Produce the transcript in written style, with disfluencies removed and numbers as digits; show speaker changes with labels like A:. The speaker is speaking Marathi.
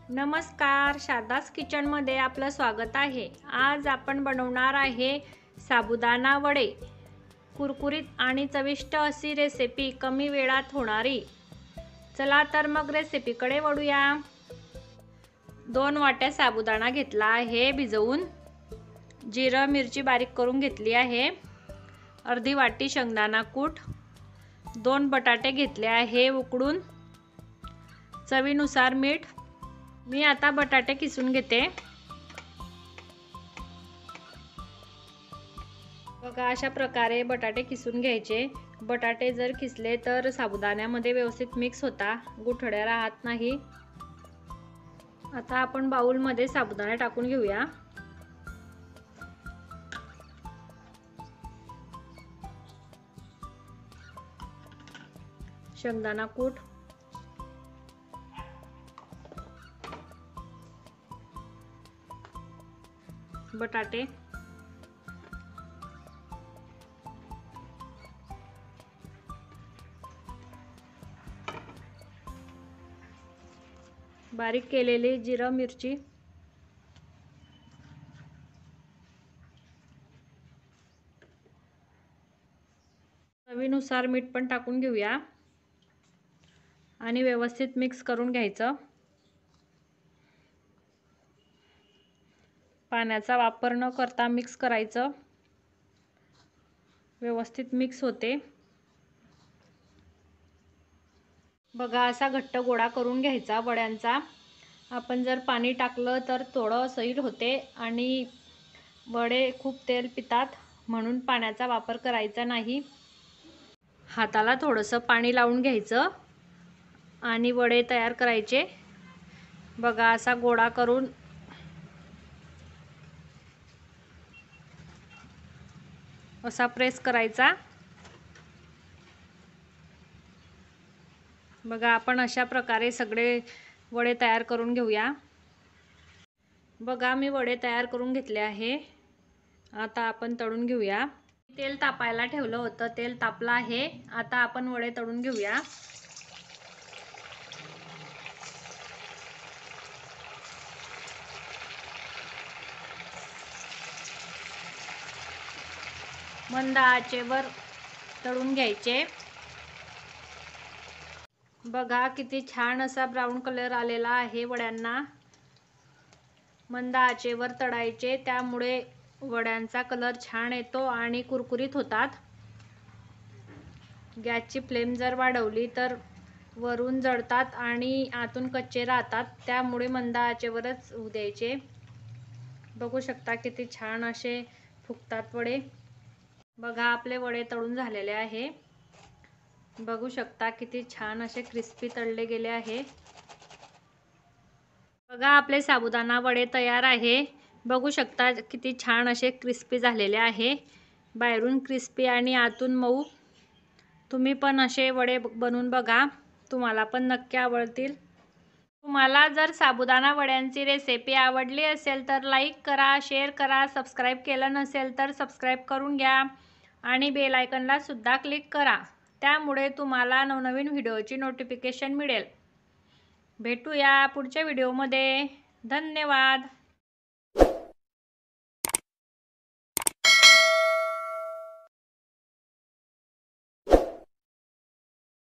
A: नमस्कार, शारदास किचनमध्ये आपलं स्वागत आहे। आज आपण बनवणार आहे साबुदाणा वडे। कुरकुरीत आणि चविष्ट अशी रेसिपी कमी वेळात होणारी। चला तर मग रेसिपीकडे वळूया। 2 वाट्या साबुदाणा घेतला आहे भिजवून। जिरं मिरची बारीक करून घेतली आहे। अर्धी वाटी शेंगदाणा कूट, 2 बटाटे घेतले आहे उकडून, चवीनुसार मीठ। मी आता बटाटे किसून घेते। बघा, अशा प्रकारे बटाटे किसून घ्यायचे। बटाटे जर किसले तर साबुदाण्यामध्ये व्यवस्थित मिक्स होता, गुठळ्या राहत नाही। आता आपण बाउलमध्ये साबुदाणा टाकून घेऊया। शेंगदाणा कूट, बटाटे, बारीक केलेली जिरं मिरची, चवीनुसार मीठ पण टाकून घेऊया आणि व्यवस्थित मिक्स करून घ्यायचं। पाण्याचा वापर न करता मिक्स करायचं, व्यवस्थित मिक्स होते। बघा, असा घट्ट गोळा करून घ्यायचा वड्यांचा। आपण जर पाणी टाकलं तर थोडं सैल होते आणि वडे खूप तेल पितात, म्हणून पाण्याचा वापर करायचा नाही। हाताला थोडंसं पाणी लावून घ्यायचं आणि वडे तयार करायचे। बघा, असा गोळा करून असा प्रेस करायचा। बघा, आपण अशा प्रकारे सगळे वडे तयार करून घेऊया। बघा, मी वडे तयार करून घेतले आहे। आता आपण तळून घेऊया। तेल तापायला ठेवलं होतं, तेल तापलं आहे। आता आपण वडे तळून घेऊया। मंद आचेवर तळून घ्यायचे। बघा, किती छान असा ब्राऊन कलर आलेला आहे वड्यांना। मंद आचेवर तळायचे, त्यामुळे वड्यांचा कलर छान येतो आणि कुरकुरीत होतात। गॅसची फ्लेम जर वाढवली तर वरून जळतात आणि आतून कच्चे राहतात, त्यामुळे मंद आचेवरच होऊ द्यायचे। बघू शकता किती छान असे फुगतात वडे। बघा, आपले वडे तळून झालेले आहे। बघू शकता किती छान असे क्रिस्पी तळले गेले आहे। बघा, आपले साबुदाणा वडे तयार आहे। बघू शकता किती छान असे क्रिस्पी झालेले आहे। बाहेरून क्रिस्पी आणि आतून मऊ। तुम्ही पण असे वडे बनवून बघा, तुम्हाला पण नक्की आवडतील। तुम्हाला जर साबुदाणा वड्यांची रेसिपी आवडली असेल तर लाईक करा, शेअर करा। सबस्क्राईब केलं नसेल तर सबस्क्राईब करून घ्या आणि बेल आयकॉनला सुद्धा क्लिक करा, त्यामुळे तुम्हाला नवनवीन व्हिडिओची नोटिफिकेशन मिळेल। भेटूया पुढच्या व्हिडिओमध्ये। धन्यवाद।